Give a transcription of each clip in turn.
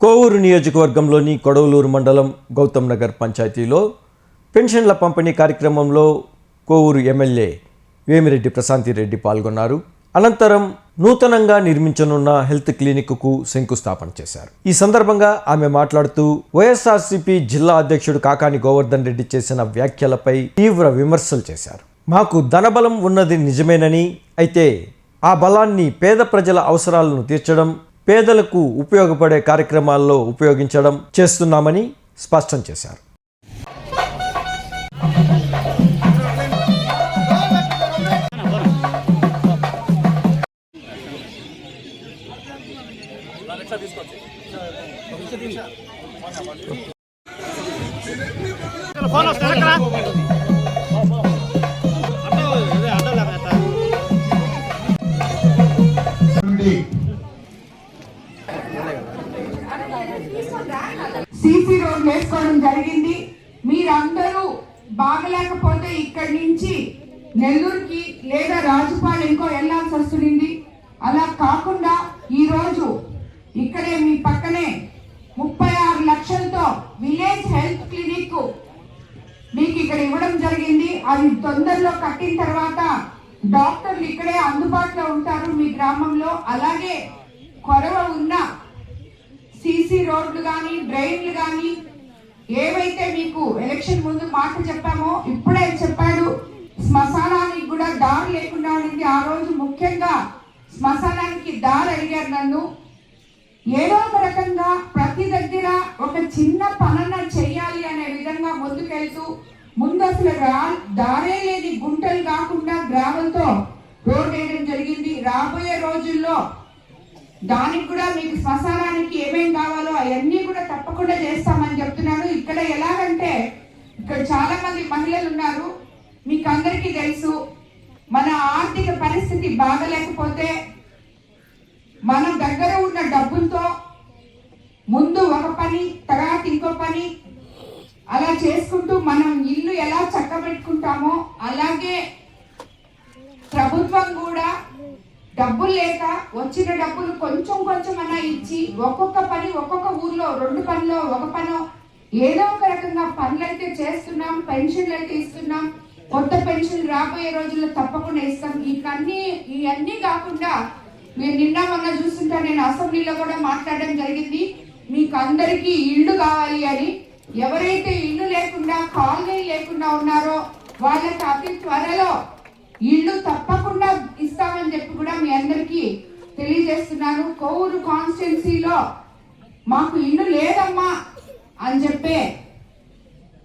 కోవూరు నియోజకవర్గంలోని కొడవలూరు మండలం గౌతమ్ నగర్ పంచాయతీలో పెన్షన్ల పంపిణీ కార్యక్రమంలో కోవూరు ఎమ్మెల్యే వేమిరెడ్డి ప్రశాంతిరెడ్డి పాల్గొన్నారు. అనంతరం నూతనంగా నిర్మించనున్న హెల్త్ క్లినిక్కు శంకుస్థాపన చేశారు. ఈ సందర్భంగా ఆమె మాట్లాడుతూ వైఎస్ఆర్సీపీ జిల్లా అధ్యక్షుడు కాకాని గోవర్ధన్ రెడ్డి చేసిన వ్యాఖ్యలపై తీవ్ర విమర్శలు చేశారు. మాకు ధనబలం ఉన్నది నిజమేనని, అయితే ఆ బలాన్ని పేద ప్రజల అవసరాలను తీర్చడం, పేదలకు ఉపయోగపడే కార్యక్రమాల్లో ఉపయోగించడం చేస్తున్నామని స్పష్టం చేశారు. సీసీ రోడ్ వేసుకోవడం జరిగింది. మీరందరూ బాగలేకపోతే ఇక్కడి నుంచి నెల్లూరుకి లేదా రాజుపాలెంకో వెళ్లాల్సి వస్తుంది. అలా కాకుండా ఈరోజు ఇక్కడే మీ పక్కనే 36 లక్షలతో విలేజ్ హెల్త్ క్లినిక్ మీకు ఇక్కడ ఇవ్వడం జరిగింది. అది తొందరలో కట్టిన తర్వాత డాక్టర్లు ఇక్కడే అందుబాటులో ఉంటారు మీ గ్రామంలో. అలాగే కొరవ ఉన్న సీసీ రోడ్లు కానీ డ్రైన్లు కానీ ఏవైతే మీకు ఎలక్షన్ ముందు మాట చెప్పామో ఇప్పుడే చెప్పాడు. శ్మశానానికి కూడా దారి లేకుండా ఉండింది. ఆ రోజు ముఖ్యంగా శ్మశానానికి దారి అడిగారు నన్ను. ఏదో ఒక రకంగా ప్రతి దగ్గర ఒక చిన్న పనన చెయ్యాలి అనే విధంగా ముందుకెళ్తూ ముందు అసలు దారే లేని గుంటలు కాకుండా గ్రామంతో రోడ్ వేయడం జరిగింది. రాబోయే రోజుల్లో దానికి కూడా మీకు శ్మశానానికి ఏమేం కావాలో అవన్నీ కూడా తప్పకుండా చేస్తామని చెప్తున్నాను. ఇక్కడ ఎలాగంటే ఇక్కడ చాలా మంది మహిళలు ఉన్నారు. మీకు అందరికీ తెలుసు, మన ఆర్థిక పరిస్థితి బాగలేకపోతే మన దగ్గర ఉన్న డబ్బులతో ముందు ఒక పని తర్వాత ఇంకో పని అలా చేసుకుంటూ మనం ఇల్లు ఎలా చక్కబెట్టుకుంటామో అలాగే ప్రభుత్వం కూడా డబ్బులు లేక వచ్చిన డబ్బులు కొంచెం కొంచెం అన్నా ఇచ్చి ఒక్కొక్క పని ఒక్కొక్క ఊర్లో 2 పనిలో ఒక పనో ఏదో ఒక రకంగా పనులు అయితే చేస్తున్నాం. పెన్షన్లు అయితే ఇస్తున్నాం. కొత్త పెన్షన్ రాబోయే రోజుల్లో తప్పకుండా ఇస్తాం. ఇవన్నీ కాకుండా మీరు నిన్న మొన్న చూస్తుంటా నేను అసెంబ్లీలో కూడా మాట్లాడడం జరిగింది. మీకు అందరికీ ఇళ్ళు కావాలి అని. ఎవరైతే ఇల్లు లేకుండా కాలనీ లేకుండా ఉన్నారో వాళ్ళకి అతి త్వరలో ఇల్లు తప్పకుండా ఇస్తామని చెప్పి కూడా మీ అందరికీ తెలియజేస్తున్నాను. కోవూరు కాన్స్టిట్యున్సీలో మాకు ఇల్లు లేదమ్మా అని చెప్పే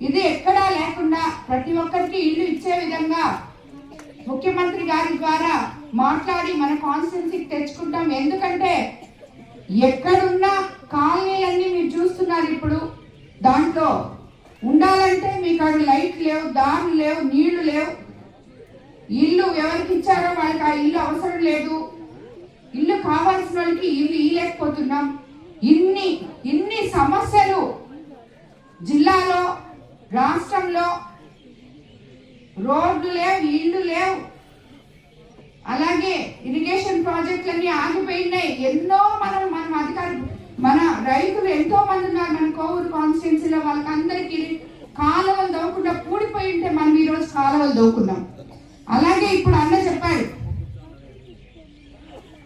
ఇది ఎక్కడా లేకుండా ప్రతి ఒక్కరికి ఇల్లు ఇచ్చే విధంగా ముఖ్యమంత్రి గారి ద్వారా మాట్లాడి మన కాన్స్టిట్యున్సీకి తెచ్చుకుంటాం. ఎందుకంటే ఎక్కడున్నా కాలనీలన్నీ మీరు చూస్తున్నారు. ఇప్పుడు దాంట్లో ఉండాలంటే మీకు అక్కడ లైట్ లేవు, దారులు లేవు, నీళ్లు లేవు. ఇల్లు ఎవరికి ఇచ్చారో వాళ్ళకి ఆ ఇల్లు అవసరం లేదు. ఇల్లు కావాల్సిన వాళ్ళకి ఇల్లు ఇవ్వలేకపోతున్నాం. ఇన్ని సమస్యలు జిల్లాలో రాష్ట్రంలో రోడ్లు లేవు, ఇల్లు లేవు. అలాగే ఇరిగేషన్ ప్రాజెక్టులన్నీ ఆగిపోయినాయి. ఎన్నో మనం అధికారులు మన రైతులు ఎంతో మంది ఉన్నారు మన కోవూరు కాన్స్టిట్యున్సీలో. వాళ్ళకి అందరికీ కాలువలు దవ్వకుండా కూడిపోయి ఉంటే మనం ఈరోజు కాలువలు దవ్వుకున్నాం. అలాగే ఇప్పుడు అన్న చెప్పాడు,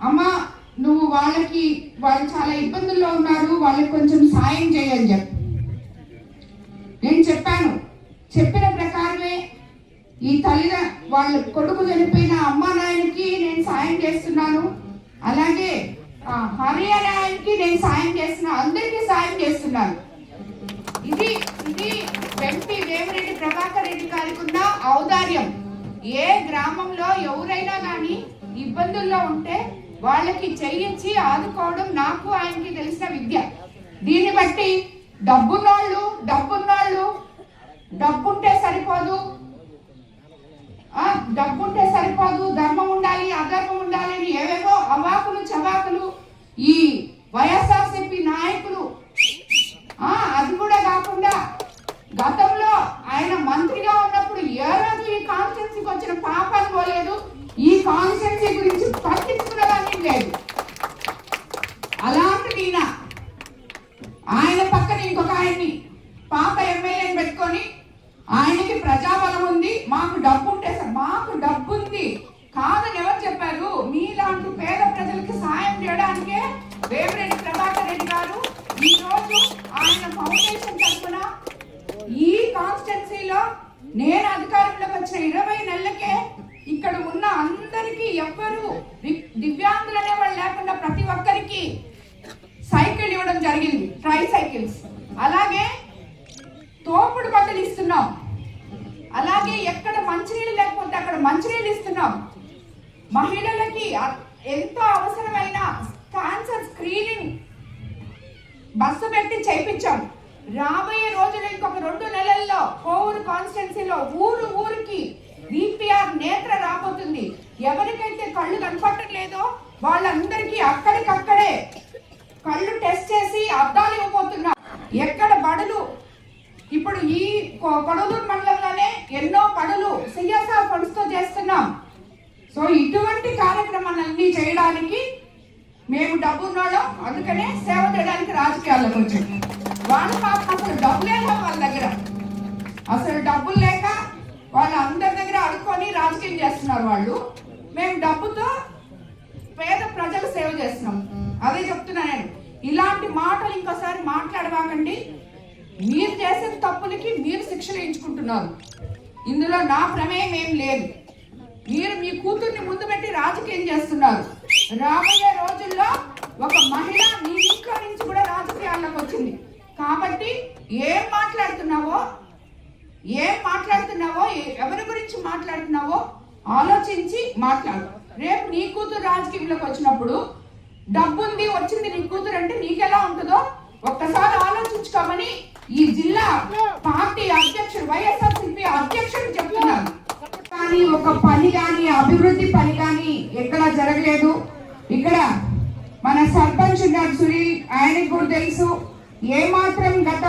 అమ్మ నువ్వు వాళ్ళు చాలా ఇబ్బందుల్లో ఉన్నారు, వాళ్ళకి కొంచెం సాయం చేయని చెప్పి నేను చెప్పాను. చెప్పిన ప్రకారమే ఈ వాళ్ళ కొడుకు చనిపోయిన అమ్మ నాయనకి నేను సాయం చేస్తున్నాను. అలాగే హరియాణాకి నేను సాయం చేస్తున్నాను. అందరికీ సాయం చేస్తున్నాను. ఇది ఎంపీ వేమిరెడ్డి ప్రభాకర్ రెడ్డి గారికి ఉన్న ఔదార్యం. ఏ గ్రామంలో ఎవరైనా కానీ ఇబ్బందుల్లో ఉంటే వాళ్ళకి చెయ్యించి ఆదుకోవడం నాకు ఆయనకి తెలిసిన విద్య. దీన్ని బట్టి డబ్బున్నోళ్ళు డబ్బుంటే సరిపోదు, ధర్మం ఉండాలి, అధర్మం ఉండాలి అని ఏవేవో అవాకులు చవాకులు ఈ వైఎస్ఆర్సీపీ నాయకులు. అది కూడా కాకుండా గతంలో ఆయన మంత్రిగా ఉన్నప్పుడు ఏ రోజు ఈ కాన్స్టిట్యున్సీకి వచ్చిన పాపాలు పోలేదు. ఈ కాన్స్టిట్యున్సీ గురించి పట్టించుకున్నదాన్ని లేదు. అలాంటిది ఆయన పక్కన ఇంకొక ఆయన్ని పాత ఎమ్మెల్యేని పెట్టుకొని ఆయనకి ప్రజాబలం ఉంది, మాకు డబ్బు ఉంటే సార్, మాకు డబ్బు ఉంది కాదని ఎవరు చెప్పారు? మీలాంటి పేద ప్రజలకి సాయం చేయడానికే వేమిరెడ్డి ప్రభాకర్ రెడ్డి గారు ఈ రోజు ఆయన ఫౌండేషన్ తరఫున ఈ కాన్స్టిట్యున్సీలో నేను అధికారంలోకి వచ్చిన 20 నెలలకే ఇక్కడ ఉన్న అందరికీ ఎవ్వరు దివ్యాంగులు అనేవాళ్ళు లేకుండా ప్రతి ఒక్కరికి సైకిల్ ఇవ్వడం జరిగింది, ట్రై సైకిల్స్. అలాగే తోపుడు బట్టలు ఇస్తున్నాం, అలాగే ఎక్కడ మంచినీళ్ళు లేకపోతే అక్కడ మంచినీళ్ళు ఇస్తున్నాం. మహిళలకి ఎంతో అవసరమైన క్యాన్సర్ స్క్రీనింగ్ బస్సు పెట్టి చేయించాం. రాబోయే రోజులు ఇంకొక 2 నెలల్లో కోవూరు కాన్స్టిట్యున్సీలో ఊరికి విపిఆర్ నేత్ర రాబోతుంది. ఎవరికైతే కళ్ళు కనపడటం లేదో వాళ్ళందరికీ అక్కడికక్కడే కళ్ళు టెస్ట్ చేసి అద్దాలు ఇవ్వబోతున్నారు. ఎక్కడ బడులు ఇప్పుడు ఈ కొడవలూరు మండలంలోనే ఎన్నో బడులు సిఎస్ఆర్ ఫండ్స్ తో చేస్తున్నాం. సో ఇటువంటి కార్యక్రమాలన్నీ చేయడానికి మేము డబ్బు ఉన్నాం, అందుకనే సేవ చేయడానికి రాజకీయాల్లోకి వచ్చాం. వాళ్ళు మాకు అసలు డబ్బు లేక వాళ్ళ దగ్గర అసలు డబ్బులు లేక వాళ్ళు అందరి దగ్గర అడుక్కొని రాజకీయం చేస్తున్నారు వాళ్ళు. మేము డబ్బుతో పేద ప్రజలు సేవ చేస్తున్నాం. అదే చెప్తున్నా నేను. ఇలాంటి మాటలు ఇంకోసారి మాట్లాడవాకండి. మీరు చేసే తప్పులకి మీరు శిక్షలు ఎంచుకుంటున్నారు. ఇందులో నా ప్రమేయం ఏం లేదు. మీరు మీ కూతుర్ని ముందు పెట్టి రాజకీయం చేస్తున్నారు. రాబోయే రోజుల్లో ఒక మహిళ మీ ఇంట్లో నుంచి కూడా రాజకీయాల్లోకి వచ్చింది కాబట్టి ఏం మాట్లాడుతున్నావో ఎవరి గురించి మాట్లాడుతున్నావో ఆలోచించి మాట్లాడు. రేపు నీ కూతురు రాజకీయంలోకి వచ్చినప్పుడు డబ్బుంది వచ్చింది నీ కూతురు అంటే నీకెలా ఉంటుందో ఒక్కసారి ఆలోచించుకోమని ఈ జిల్లా పార్టీ అధ్యక్షుడు వైఎస్ఆర్సీపీ అధ్యక్షుడు చెప్తున్నారు. కానీ ఒక పని కానీ అభివృద్ధి పని కానీ ఎక్కడా జరగలేదు. ఇక్కడ మన సర్పంచ్ ఉన్నారు సునీల్, ఆయనకు కూడా తెలుసు ఏమాత్రం గత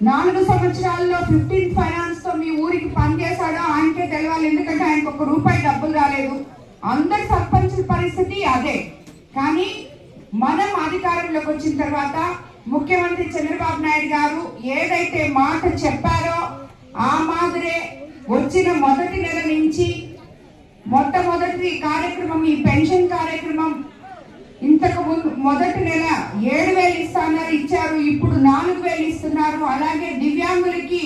4 సంవత్సరాల్లో 15 ఫైనాన్స్ తో మీ ఊరికి పనిచేశాడో ఆయనకే తెలియాలి. ఎందుకంటే ఆయనకు ₹1 డబ్బులు రాలేదు. అందరి సర్పంచుల పరిస్థితి అదే. కానీ మనం అధికారంలోకి వచ్చిన తర్వాత ముఖ్యమంత్రి చంద్రబాబు నాయుడు గారు ఏదైతే మాట చెప్పారో ఆ మాదిరే వచ్చిన మొదటి నెల నుంచి మొట్టమొదటి కార్యక్రమం ఈ పెన్షన్ కార్యక్రమం. ఇంతకు ముందు మొదటి నెల 7,000 ఇస్తున్నారు, ఇచ్చారు. ఇప్పుడు 4,000 ఇస్తున్నారు. అలాగే దివ్యాంగులకి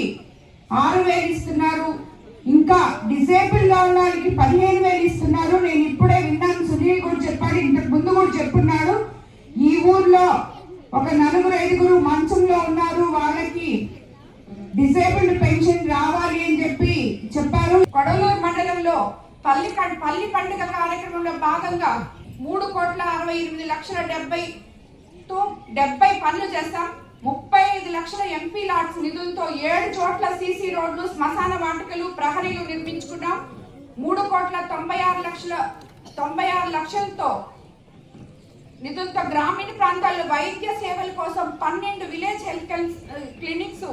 6,000 ఇస్తున్నారు. ఇంకా డిసేబుల్ గా ఉన్న వాళ్ళకి 15,000 ఇస్తున్నారు. నేను ఇప్పుడే విన్నాను, సునీల్ కూడా చెప్పాడు, ఇంతకు ముందు కూడా చెప్పున్నాడు. ఈ ఊర్లో ఒక 4-5 మంచంలో ఉన్నారు, వాళ్ళకి డిసేబుల్డ్ పెన్షన్ రావాలి అని చెప్పారు. కొడవలూరు మండలంలో పల్లి పండుగ కార్యక్రమంలో భాగంగా 3,68,70,70 పనులు చేస్తాం. 35 లక్షల ఎంపీ లాట్స్ నిధులతో 7 చోట్ల సీసీ రోడ్లు, శ్మశాన వాటికలు, ప్రహరీలు నిర్మించుకున్నాం. 3,96 లక్షలతో నిధులతో గ్రామీణ ప్రాంతాల్లో వైద్య సేవల కోసం 12 విలేజ్ హెల్త్ క్లినిక్స్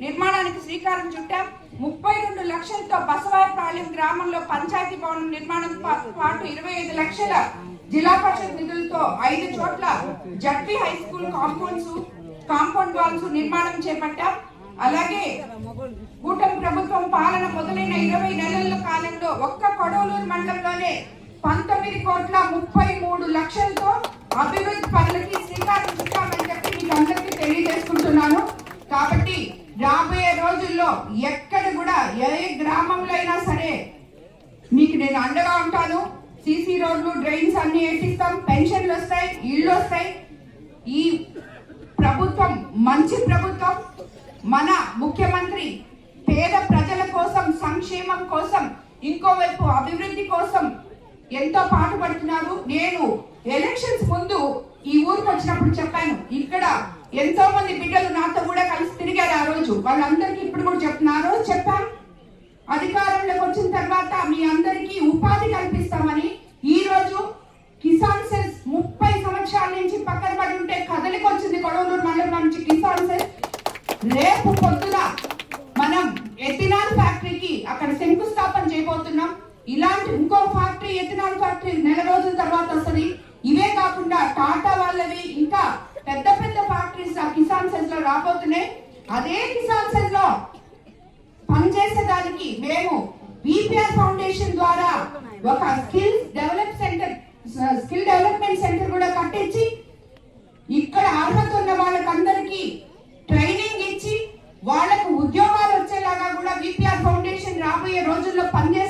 నిర్మాణానికి శ్రీకారం చుట్టాం. 32 లక్షలతో బసవాయపాలెం గ్రామంలో పంచాయతీ భవనం నిర్మాణం పాటు 25 లక్షల జిల్లా పరిషత్ నిధులతో 5 చోట్ల ZP high school compound walls నిర్మాణం చేపట్టాం. అలాగే కూటమి ప్రభుత్వం పాలన మొదలైన 20 నెలల కాలంలో ఒక్క కొడవలూరు మండలంలోనే 19,33 లక్షలతో అభివృద్ధి పనులకి శ్రీకారం చుట్టామని చెప్పి మీకు అందరికీ తెలియజేసుకుంటున్నాను. కాబట్టి రాబోయే రోజుల్లో ఎక్కడ కూడా ఏ గ్రామంలో అయినా సరే మీకు నేను అండగా ఉంటాను. సీసీ రోడ్లు, డ్రైన్స్ అన్ని వేసిస్తాం, పెన్షన్లు వస్తాయి, ఇళ్ళు వస్తాయి. ఈ ప్రభుత్వం మంచి ప్రభుత్వం. మన ముఖ్యమంత్రి పేద ప్రజల కోసం, సంక్షేమం కోసం, ఇంకోవైపు అభివృద్ధి కోసం ఎంతో పాటుపడుతున్నారు. నేను ఎలక్షన్స్ ముందు ఈ ఊరికి వచ్చినప్పుడు చెప్పాను, ఇక్కడ ఎంతో మంది బిడ్డలు నాతో కూడా కలిసి తిరిగారు. ఆ రోజు వాళ్ళందరికీ ఇప్పుడు కూడా చెప్తున్నారు, చెప్పాను. అధికారంలోకి వచ్చిన తర్వాత మీ అందరికీ ఉపాధి కల్పిస్తామని. ఈ రోజు కిసాన్ సెల్స్ 30 సంవత్సరాల నుంచి పక్కన పడి ఉంటే కదలికి వచ్చింది కొడవలూరు మండలం నుంచి కిసాన్ సెల్స్. రేపు పొద్దున మనం ఎథినాల్ ఫ్యాక్టరీకి అక్కడ శంకుస్థాపన చేయబోతున్నాం. ఇలాంటి ఇంకో ఫ్యాక్టరీ, ఎథినాల్ ఫ్యాక్టరీ నెల రోజుల తర్వాత వస్తుంది. ఇవే కాకుండా టాటా వాళ్ళవి ఇంకా పెద్ద పెద్ద ఫ్యాక్టరీస్ కిసాన్ లో రాబోతున్నాయి. అదే కిసాన్ సెల్ లో పనిచేసేదానికి మేము విపిఆర్ ఫౌండేషన్ ద్వారా ఒక స్కిల్ డెవలప్మెంట్ సెంటర్ కూడా కట్టించి ఇక్కడ అర్హత ఉన్న వాళ్ళకందరికీ ట్రైనింగ్ ఇచ్చి వాళ్ళకు ఉద్యోగాలు వచ్చేలాగా కూడా విపిఆర్ ఫౌండేషన్ రాబోయే రోజుల్లో పనిచేస్తుంది.